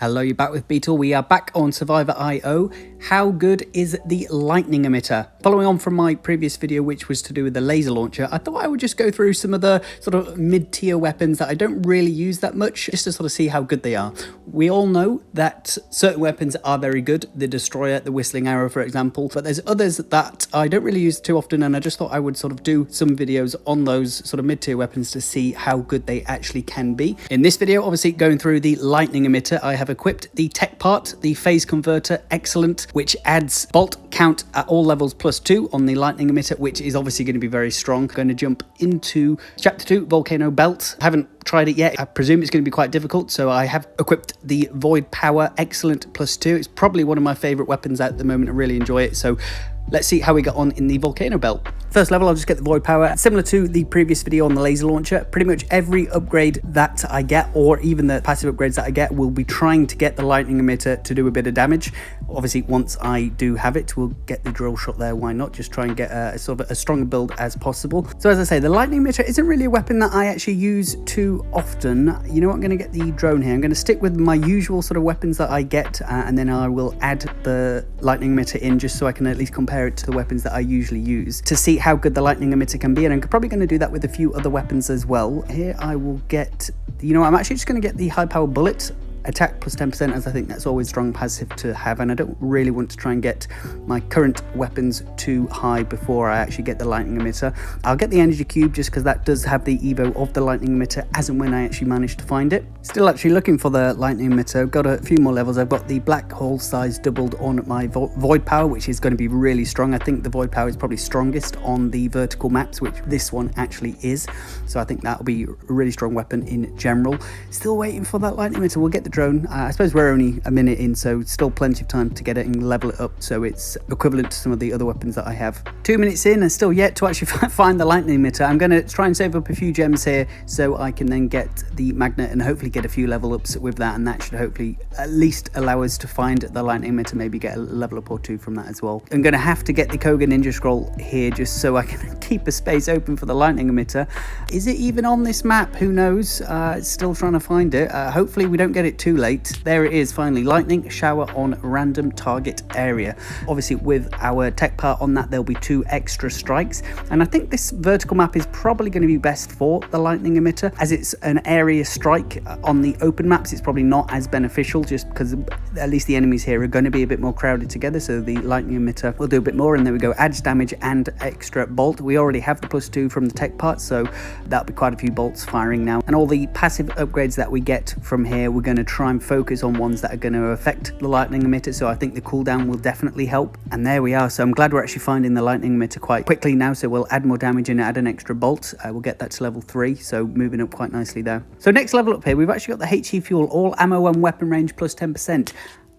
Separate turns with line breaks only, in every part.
Hello, you're back with Beatle. We are back on Survivor IO. How good is the Lightning Emitter? Following on from my previous video, which was to do with the laser launcher, I thought I would just go through some of the sort of mid-tier weapons that I don't really use that much, just to sort of see how good they are. We all know that certain weapons are very good, the Destroyer, the Whistling Arrow, for example, but there's others that I don't really use too often, and I just thought I would sort of do some videos on those sort of mid-tier weapons to see how good they actually can be. In this video, obviously going through the Lightning Emitter, I have equipped the tech part, the phase converter, excellent, which adds bolt count at all levels +2 on the Lightning Emitter, which is obviously going to be very strong. I'm going to jump into chapter 2, volcano belt. I haven't tried it yet. I presume it's going to be quite difficult, so I have equipped the void power, excellent, +2. It's probably one of my favorite weapons at the moment. I really enjoy it, so let's see how we got on in the volcano belt. First level, I'll just get the void power. Similar to the previous video on the laser launcher, pretty much every upgrade that I get, or even the passive upgrades that I get, will be trying to get the Lightning Emitter to do a bit of damage. Obviously, once I do have it, we'll get the drill shot there. Why not? Just try and get a sort of a stronger build as possible. So as I say, the Lightning Emitter isn't really a weapon that I actually use too often. You know what? I'm going to get the drone here. I'm going to stick with my usual sort of weapons that I get, and then I will add the Lightning Emitter in just so I can at least compare it to the weapons that I usually use to see how good the Lightning Emitter can be. And I'm probably going to do that with a few other weapons as well. Here I will get, you know, I'm actually just going to get the high power bullet. Attack +10%, as I think that's always strong passive to have, and I don't really want to try and get my current weapons too high before I actually get the Lightning Emitter. I'll get the energy cube just because that does have the evo of the Lightning Emitter as and when I actually manage to find it. Still actually looking for the Lightning Emitter. Got a few more levels. I've got the black hole size doubled on my void power, which is going to be really strong. I think the void power is probably strongest on the vertical maps, which this one actually is, so I think that'll be a really strong weapon in general. Still waiting for that Lightning Emitter. We'll get the drone. I suppose we're only a minute in, so still plenty of time to get it and level it up so it's equivalent to some of the other weapons that I have. 2 minutes in and still yet to actually find the Lightning Emitter. I'm going to try and save up a few gems here so I can then get the magnet and hopefully get a few level ups with that, and that should hopefully at least allow us to find the Lightning Emitter, maybe get a level up or two from that as well. I'm going to have to get the Koga Ninja Scroll here just so I can keep a space open for the Lightning Emitter. Is it even on this map? Who knows? Still trying to find it. Hopefully we don't get it too late. There it is, finally. Lightning shower on random target area. Obviously with our tech part on that, there'll be 2 extra strikes, and I think this vertical map is probably going to be best for the Lightning Emitter, as it's an area strike. On the open maps it's probably not as beneficial, just because at least the enemies here are going to be a bit more crowded together, so the Lightning Emitter will do a bit more. And there we go, adds damage and extra bolt. We already have the +2 from the tech part, so that'll be quite a few bolts firing now. And all the passive upgrades that we get from here, we're going to try and focus on ones that are going to affect the Lightning Emitter, so I think the cooldown will definitely help. And there we are. So I'm glad we're actually finding the Lightning Emitter quite quickly now, so we'll add more damage and add an extra bolt. We'll get that to level 3, so moving up quite nicely there. So next level up here, we've actually got the HE fuel, all ammo and weapon range +10%.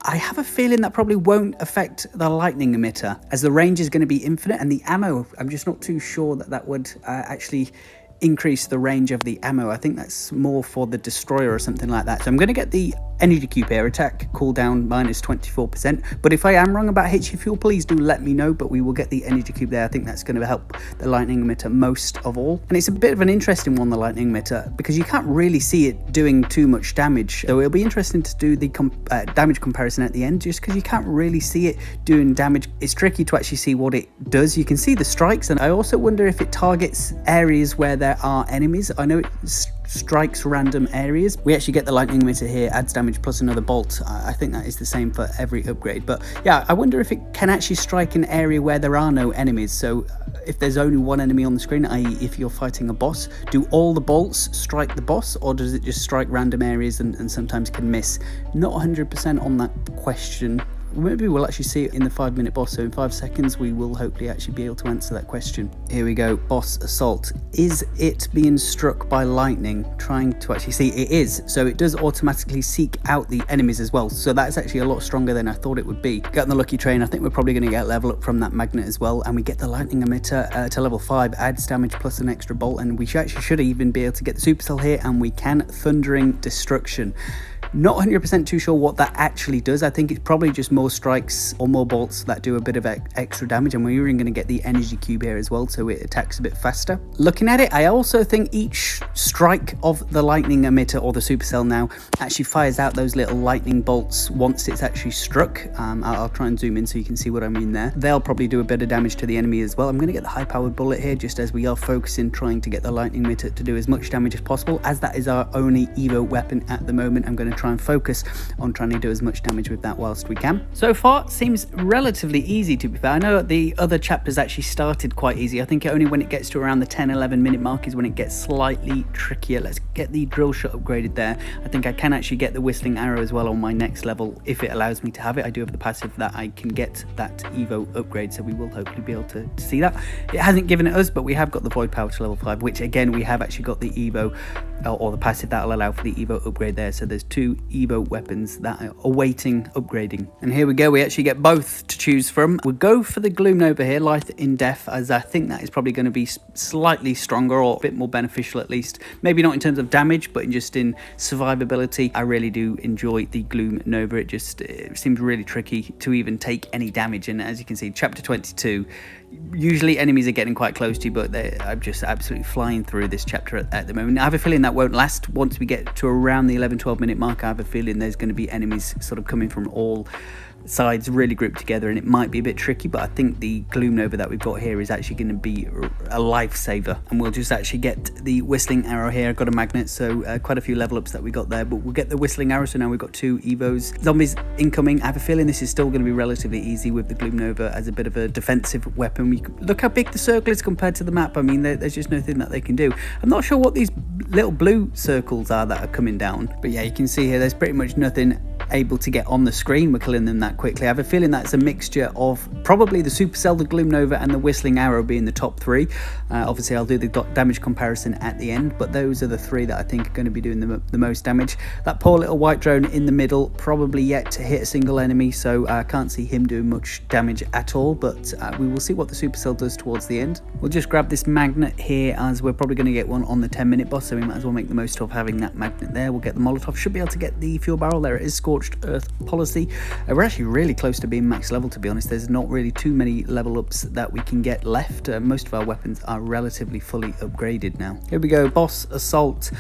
I have a feeling that probably won't affect the Lightning Emitter, as the range is going to be infinite, and the ammo, I'm just not too sure that that would actually increase the range of the ammo. I think that's more for the Destroyer or something like that. So I'm going to get the energy cube here. Attack cooldown -24%, but if I am wrong about HE fuel, please do let me know. But we will get the energy cube there. I think that's going to help the Lightning Emitter most of all, and it's a bit of an interesting one, the Lightning Emitter, because you can't really see it doing too much damage. So it'll be interesting to do the damage comparison at the end, just because you can't really see it doing damage. It's tricky to actually see what it does. You can see the strikes, and I also wonder if it targets areas where there are enemies. I know it strikes random areas. We actually get the Lightning Emitter here, adds damage plus another bolt. I think that is the same for every upgrade, but yeah, I wonder if it can actually strike an area where there are no enemies. So if there's only one enemy on the screen, i.e. if you're fighting a boss, do all the bolts strike the boss, or does it just strike random areas and sometimes can miss? Not 100% on that question. Maybe we'll actually see it in the 5-minute boss, so in 5 seconds we will hopefully actually be able to answer that question. Here we go, boss assault. Is it being struck by lightning? Trying to actually see, it is, so it does automatically seek out the enemies as well, so that's actually a lot stronger than I thought it would be. Got on the lucky train. I think we're probably going to get level up from that magnet as well, and we get the Lightning Emitter to level 5, adds damage plus an extra bolt, and we actually should even be able to get the supercell here, and we can. Thundering Destruction. Not 100% too sure what that actually does. I think it's probably just more strikes or more bolts that do a bit of extra damage, and we're even going to get the energy cube here as well, so it attacks a bit faster. Looking at it, I also think each strike of the lightning emitter, or the supercell now, actually fires out those little lightning bolts once it's actually struck. I'll try and zoom in so you can see what I mean there. They'll probably do a bit of damage to the enemy as well. I'm going to get the high powered bullet here, just as we are focusing trying to get the lightning emitter to do as much damage as possible, as that is our only evo weapon at the moment. I'm going to try and focus on trying to do as much damage with that whilst we can. So far it seems relatively easy, to be fair. I know the other chapters actually started quite easy. I think only when it gets to around the 10-11 minute mark is when it gets slightly trickier. Let's get the drill shot upgraded there. I think I can actually get the whistling arrow as well on my next level if it allows me to have it. I do have the passive that I can get that evo upgrade, so we will hopefully be able to see that. It hasn't given it us, but we have got the void power to level 5, which again we have actually got the evo or the passive that will allow for the evo upgrade there. So there's 2 evo weapons that are awaiting upgrading, and here we go. We actually get both to choose from. We'll go for the Gloom Nova here, Light in Death, as I think that is probably going to be slightly stronger, or a bit more beneficial at least. Maybe not in terms of damage, but just in survivability. I really do enjoy the Gloom Nova. It seems really tricky to even take any damage, and as you can see, chapter 22, usually enemies are getting quite close to you, but I'm just absolutely flying through this chapter at the moment. I have a feeling that won't last. Once we get to around the 11-12 minute mark, I have a feeling there's going to be enemies sort of coming from all sides really grouped together, and it might be a bit tricky, but I think the Gloom Nova that we've got here is actually going to be a lifesaver. And we'll just actually get the whistling arrow here. I've got a magnet, so quite a few level ups that we got there, but we'll get the whistling arrow. So now we've got 2 evos. Zombies incoming. I have a feeling this is still going to be relatively easy with the Gloom Nova as a bit of a defensive weapon. Look how big the circle is compared to the map. I mean, there's just nothing that they can do. I'm not sure what these little blue circles are that are coming down, but yeah, you can see here there's pretty much nothing able to get on the screen. We're killing them that quickly. I have a feeling that's a mixture of probably the supercell, the Gloom Nova, and the whistling arrow being the top 3. Obviously I'll do the damage comparison at the end, but those are the 3 that I think are going to be doing the most damage. That poor little white drone in the middle, probably yet to hit a single enemy, so I can't see him doing much damage at all, but we will see what the supercell does towards the end. We'll just grab this magnet here, as we're probably going to get one on the 10-minute boss, so we might as well make the most of having that magnet there. We'll get the Molotov. Should be able to get the fuel barrel. There it is, Scorched Earth policy. We're actually really close to being max level, to be honest. There's not really too many level ups that we can get left. Most of our weapons are relatively fully upgraded now. Here we go, boss assault.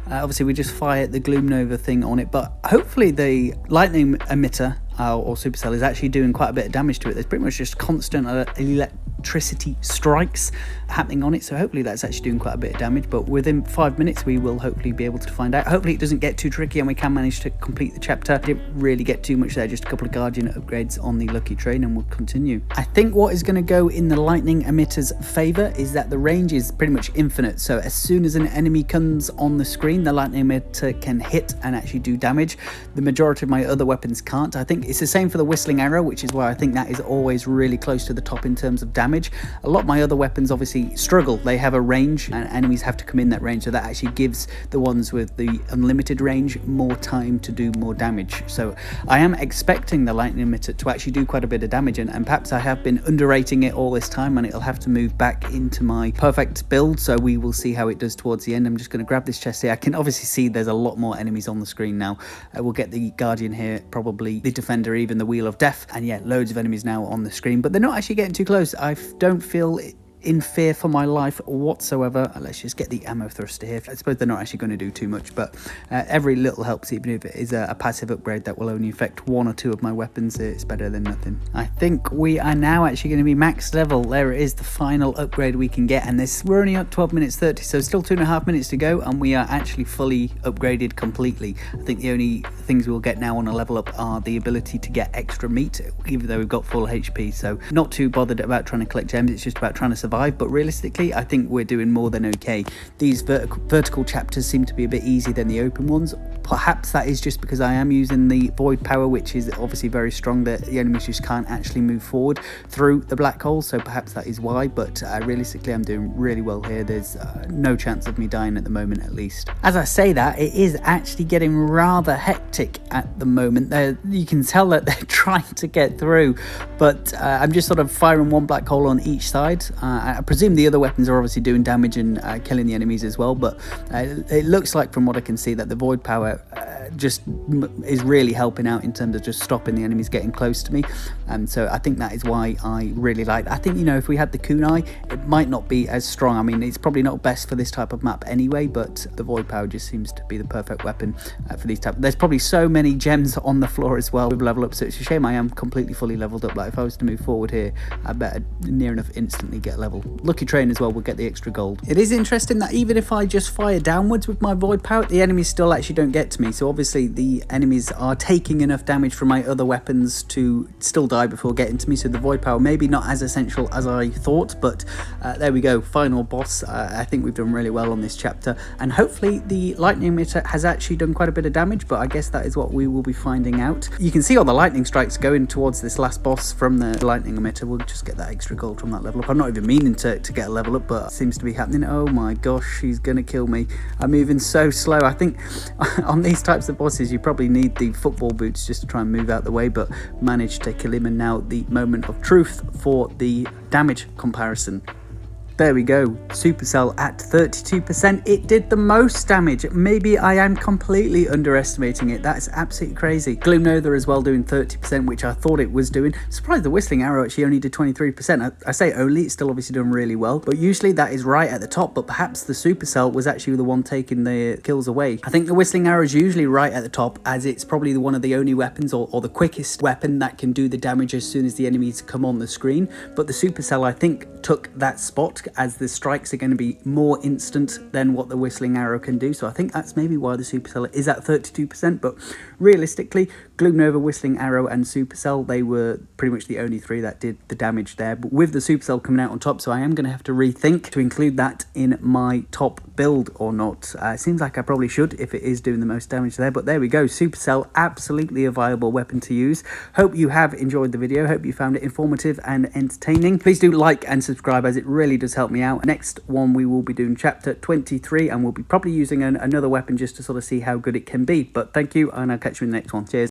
Obviously we just fired the Gloom Nova thing on it, but hopefully the lightning emitter or supercell is actually doing quite a bit of damage to it. There's pretty much just constant electricity strikes happening on it, so hopefully that's actually doing quite a bit of damage, but within 5 minutes we will hopefully be able to find out. Hopefully it doesn't get too tricky and we can manage to complete the chapter. Didn't really get too much there, just a couple of Guardian upgrades on the Lucky Train, and we'll continue. I think what is going to go in the lightning emitter's favor is that the range is pretty much infinite, so as soon as an enemy comes on the screen, the lightning emitter can hit and actually do damage. The majority of my other weapons can't. I think it's the same for the whistling arrow, which is why I think that is always really close to the top in terms of damage. A lot of my other weapons obviously struggle. They have a range and enemies have to come in that range, so that actually gives the ones with the unlimited range more time to do more damage. So I am expecting the lightning emitter to actually do quite a bit of damage, and perhaps I have been underrating it all this time, and it'll have to move back into my perfect build, so we will see how it does towards the end. I'm just going to grab this chest here. I can obviously see there's a lot more enemies on the screen now. We'll get the Guardian here, probably the Defender, even the Wheel of Death, and yeah, loads of enemies now on the screen, but they're not actually getting too close. I don't feel in fear for my life whatsoever. Let's just get the ammo thruster here. I suppose they're not actually going to do too much, but every little helps, even if it is a passive upgrade that will only affect 1 or 2 of my weapons. It's better than nothing. I think we are now actually going to be max level. There it is, the final upgrade we can get, and we're only at 12 minutes 30, so still 2.5 minutes to go, and we are actually fully upgraded completely. I think the only things we'll get now on a level up are the ability to get extra meat, even though we've got full HP, so not too bothered about trying to collect gems. It's just about trying to survive. But realistically, I think we're doing more than okay. These vertical chapters seem to be a bit easier than the open ones. Perhaps that is just because I am using the void power, which is obviously very strong, that the enemies just can't actually move forward through the black hole, so perhaps that is why. But realistically, I'm doing really well here. There's no chance of me dying at the moment, at least. As I say that, it is actually getting rather hectic at the moment. You can tell that they're trying to get through, but I'm just sort of firing one black hole on each side. I presume the other weapons are obviously doing damage and killing the enemies as well, but it looks like from what I can see that the void power just is really helping out in terms of just stopping the enemies getting close to me. So I think that is why I really like that. I think, you know, if we had the kunai, it might not be as strong. I mean, it's probably not best for this type of map anyway, but the void power just seems to be the perfect weapon for these type. There's probably so many gems on the floor as well with level up, so it's a shame I am completely fully leveled up. Like if I was to move forward here, I better near enough instantly get level. Lucky Train as well will get the extra gold. It is interesting that even if I just fire downwards with my void power, the enemies still actually don't get to me. So obviously the enemies are taking enough damage from my other weapons to still die before getting to me. So the void power maybe not as essential as I thought, but there we go, final boss. I think we've done really well on this chapter, and hopefully the lightning emitter has actually done quite a bit of damage, but I guess that is what we will be finding out. You can see all the lightning strikes going towards this last boss from the lightning emitter. We'll just get that extra gold from that level up. I'm not even meaning to get a level up, but it seems to be happening. Oh my gosh, she's gonna kill me. I'm moving so slow. I think on these types of bosses you probably need the football boots just to try and move out the way, but managed to kill him. And now the moment of truth for the damage comparison. There we go, Supercell at 32%. It did the most damage. Maybe I am completely underestimating it. That's absolutely crazy. Gloomnova as well doing 30%, which I thought it was doing. Surprised the Whistling Arrow actually only did 23%. I say only, it's still obviously doing really well, but usually that is right at the top, but perhaps the Supercell was actually the one taking the kills away. I think the Whistling Arrow is usually right at the top, as it's probably one of the only weapons or the quickest weapon that can do the damage as soon as the enemies come on the screen. But the Supercell, I think, took that spot, as the strikes are going to be more instant than what the Whistling Arrow can do. So I think that's maybe why the Supercell is at 32%, but realistically, Gloomnova, Whistling Arrow and Supercell, they were pretty much the only three that did the damage there, but with the Supercell coming out on top, so I am going to have to rethink to include that in my top build or not. It seems like I probably should if it is doing the most damage there, but there we go. Supercell, absolutely a viable weapon to use. Hope you have enjoyed the video. Hope you found it informative and entertaining. Please do like and subscribe, as it really does help me out. Next one we will be doing chapter 23, and we'll be probably using another weapon just to sort of see how good it can be. But thank you, and I'll catch you in the next one. Cheers.